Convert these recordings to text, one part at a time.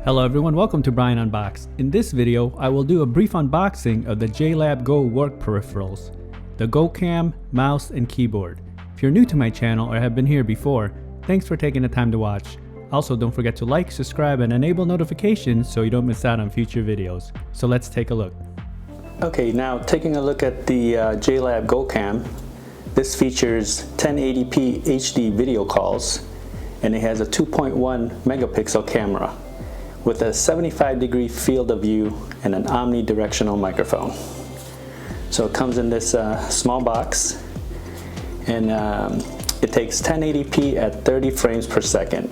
Hello everyone, welcome to Brian Unboxed. In this video, I will do a brief unboxing of the JLab Go work peripherals, the Go Cam, mouse, and keyboard. If you're new to my channel or have been here before, thanks for taking the time to watch. Also, don't forget to like, subscribe, and enable notifications so you don't miss out on future videos. So let's take a look. Okay, now taking a look at the JLab Go Cam. This features 1080p HD video calls, and it has a 2.1 megapixel camera with a 75-degree field of view and an omnidirectional microphone. So it comes in this small box, and it takes 1080p at 30 frames per second.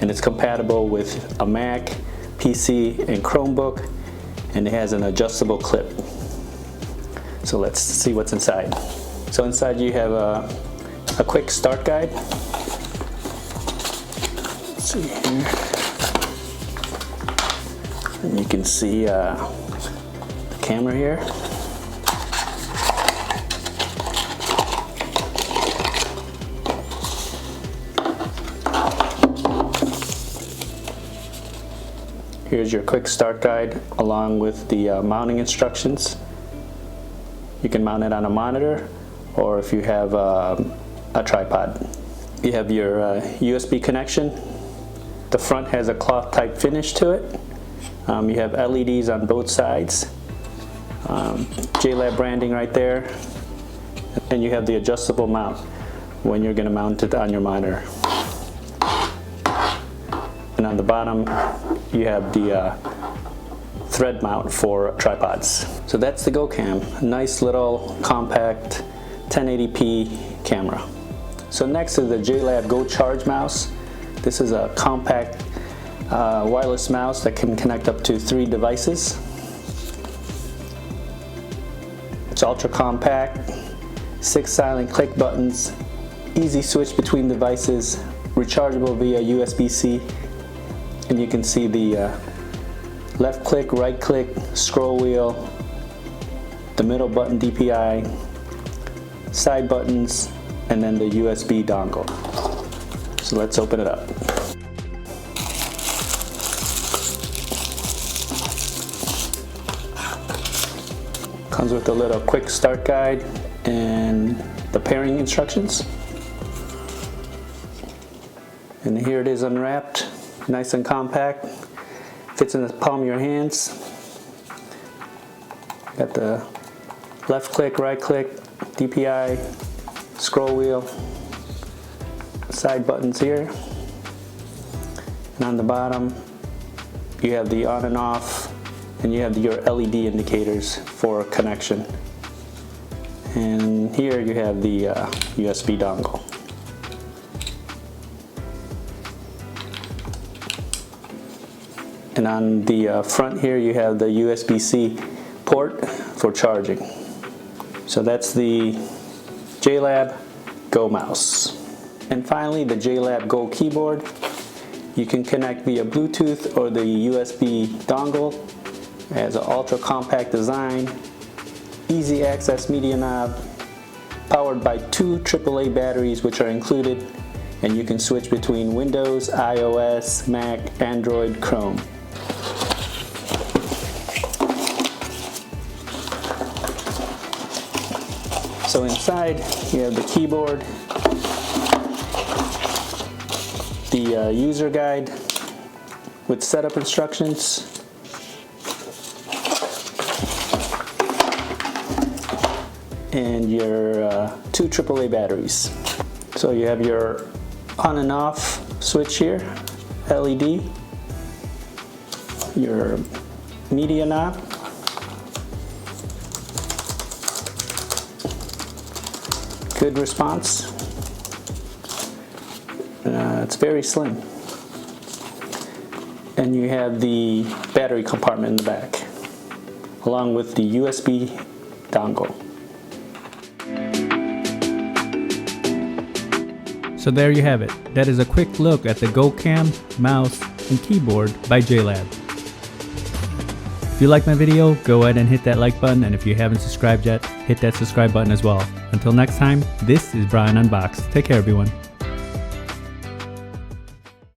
And it's compatible with a Mac, PC, and Chromebook, and it has an adjustable clip. So let's see what's inside. So inside you have a quick start guide. Let's see here. And you can see the camera here. Here's your quick start guide along with the mounting instructions. You can mount it on a monitor or if you have a tripod. You have your USB connection. The front has a cloth type finish to it. You have LEDs on both sides, JLab branding right there, and you have the adjustable mount when you're going to mount it on your monitor. And on the bottom you have the thread mount for tripods. So that's the Go Cam, a nice little compact 1080p camera. So next is the JLab Go Charge mouse. This is a compact wireless mouse that can connect up to 3 devices. It's ultra compact, 6 silent click buttons, easy switch between devices, rechargeable via USB-C, and you can see the left click, right click, scroll wheel, the middle button DPI, side buttons, and then the USB dongle. So let's open it up. Comes with a little quick start guide and the pairing instructions. And here it is unwrapped, nice and compact, fits in the palm of your hands. Got the left click, right click, DPI, scroll wheel, side buttons here. And on the bottom you have the on and off, and you have your LED indicators for connection. And here you have the USB dongle. And on the front here you have the USB-C port for charging. So that's the JLab Go Mouse. And finally the JLab Go Keyboard. You can connect via Bluetooth or the USB dongle. It has an ultra compact design, easy access media knob, powered by 2 AAA batteries which are included, and you can switch between Windows, iOS, Mac, Android, Chrome. So inside you have the keyboard, the user guide with setup instructions, and your 2 AAA batteries. So you have your on and off switch here, LED, your media knob, good response. It's very slim. And you have the battery compartment in the back, along with the USB dongle. So there you have it. That is a quick look at the Go Cam, mouse, and keyboard by JLab. If you like my video, go ahead and hit that like button, and if you haven't subscribed yet, hit that subscribe button as well. Until next time, this is Brian Unboxed. Take care everyone.